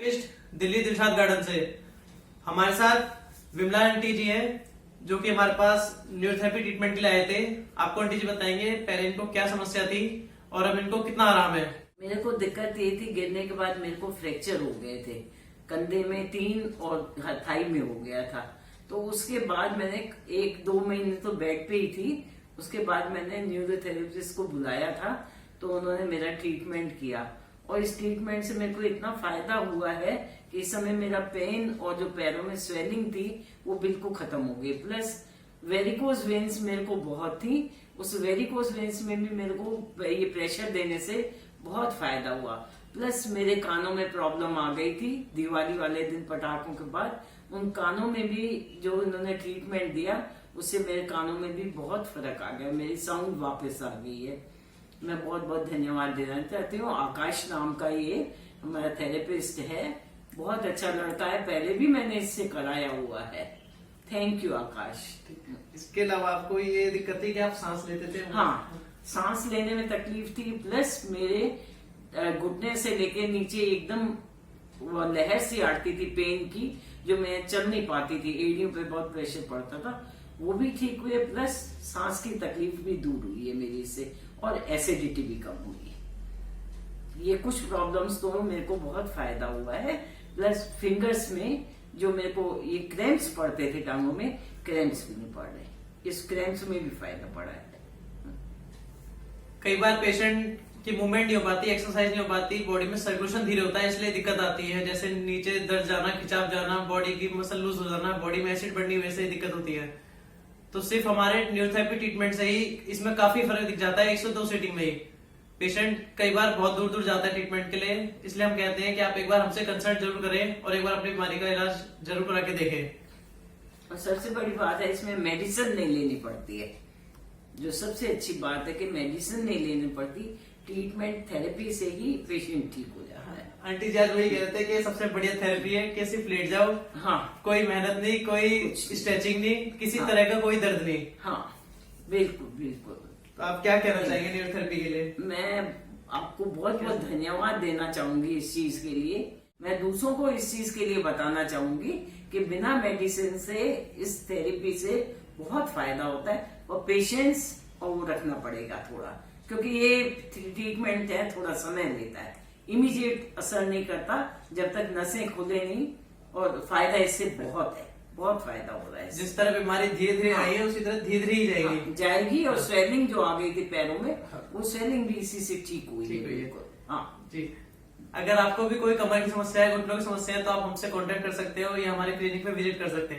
Delhi Dilshad garden से हमारे साथ विमला आंटी जी हैं जो कि हमारे पास न्यूरोथेरेपी ट्रीटमेंट के लिए आए थे। आपको आंटी जी बताएंगे पहले इनको क्या समस्या थी और अब इनको कितना आराम है। मेरे को दिक्कत ये थी, गिरने के बाद मेरे को फ्रैक्चर हो गए थे, कंधे में 3 और थाई में हो गया था। तो उसके बाद मैंने 1-2 महीने तो बेड पे ही थी। उसके बाद मैंने न्यूरोथेरेपिस्ट को बुलाया था, तो उन्होंने मेरा ट्रीटमेंट किया और इस ट्रीटमेंट से मेरे को इतना फायदा हुआ है कि इस समय मेरा पेन और जो पैरों में स्वेलिंग थी वो बिल्कुल खत्म हो गई। प्लस वेरिकोज वेन्स मेरे को बहुत थी, उस वेरिकोज वेन्स में भी मेरे को ये प्रेशर देने से बहुत फायदा हुआ। प्लस मेरे कानों में प्रॉब्लम आ गई थी दिवाली वाले दिन पटाखों के बाद, उन कानों में भी जो इन्होंने ट्रीटमेंट दिया उससे मेरे कानों में भी बहुत फर्क आ गया, मेरी साउंड वापस आ गई है। मैं बहुत बहुत धन्यवाद देना चाहती हूँ। आकाश नाम का ये हमारा थेरेपिस्ट है, बहुत अच्छा लड़का है, पहले भी मैंने इससे कराया हुआ है। थैंक यू आकाश। इसके अलावा आपको ये दिक्कत थी कि आप सांस लेते थे? हाँ, सांस लेने में तकलीफ थी, प्लस मेरे घुटने से लेके नीचे एकदम वो लहर सी आती थी पेन की, जो मैं चल नहीं पाती थी, एड़ियों पे बहुत प्रेशर पड़ता था, वो भी ठीक हुए। प्लस सांस की तकलीफ भी दूर हुई है मेरी इससे, और एसिडिटी भी कम हुई है। ये कुछ प्रॉब्लम्स तो मेरे को बहुत फायदा हुआ है। प्लस फिंगर्स में जो मेरे को ये क्रैम्प्स पड़ते थे टांगों में, क्रैम्प्स भी नहीं पड़ रहे, इस क्रैम्प्स में भी फायदा पड़ा है। कई बार पेशेंट की मूवमेंट नहीं हो पाती, एक्सरसाइज नहीं हो पाती, बॉडी में सर्कुलेशन धीरे होता है, इसलिए दिक्कत आती है, जैसे नीचे दर्द जाना, खिंचाव जाना, बॉडी की मसल लूज हो जाना, बॉडी में एसिड बढ़नी, वैसे ही दिक्कत होती है। तो सिर्फ हमारे न्यूरोथेरेपी ट्रीटमेंट से ही इसमें काफी फर्क दिख जाता है। 102 सीटिंग में ही पेशेंट कई बार बहुत दूर दूर जाता है ट्रीटमेंट के लिए, इसलिए हम कहते हैं कि आप एक बार हमसे कंसल्ट जरूर करें और एक बार अपनी बीमारी का इलाज जरूर करा के देखें। और सबसे बड़ी बात है, इसमें मेडिसिन नहीं लेनी पड़ती है, जो सबसे अच्छी बात है कि मेडिसिन नहीं लेनी पड़ती, ट्रीटमेंट थेरेपी से ही पेशेंट ठीक हो जाता है। आंटी जी आज वही कहते हैं कि सबसे बढ़िया थेरेपी है कि सिर्फ लेट जाओ, हाँ, कोई मेहनत नहीं, कोई स्ट्रेचिंग नहीं, किसी तरह का कोई दर्द नहीं। हाँ, बिल्कुल बिल्कुल। तो आप क्या कहना चाहेंगे न्यूरोथेरेपी के लिए? मैं आपको बहुत बहुत धन्यवाद देना चाहूंगी इस चीज के लिए। मैं दूसरों को इस चीज के लिए बताना चाहूंगी कि बिना मेडिसिन से इस थेरेपी से बहुत फायदा होता है, और पेशेंस और वो रखना पड़ेगा थोड़ा, क्योंकि ये ट्रीटमेंट है, थोड़ा समय लेता है, इमीडिएट असर नहीं करता जब तक नसें खुले नहीं, और फायदा इससे बहुत है, बहुत फायदा हो रहा है। जिस तरह बीमारी धीरे धीरे आई है उसी तरह धीरे धीरे ही जाएगी। जाएगी। और स्वेलिंग जो आ गई थी पैरों में, वो स्वेलिंग भी इसी से ठीक हुई है। हाँ जी, अगर आपको भी कोई कमर की समस्या है, घुटनों की समस्या है, तो आप हमसे कांटेक्ट कर सकते हो या हमारे क्लिनिक में विजिट कर सकते हैं।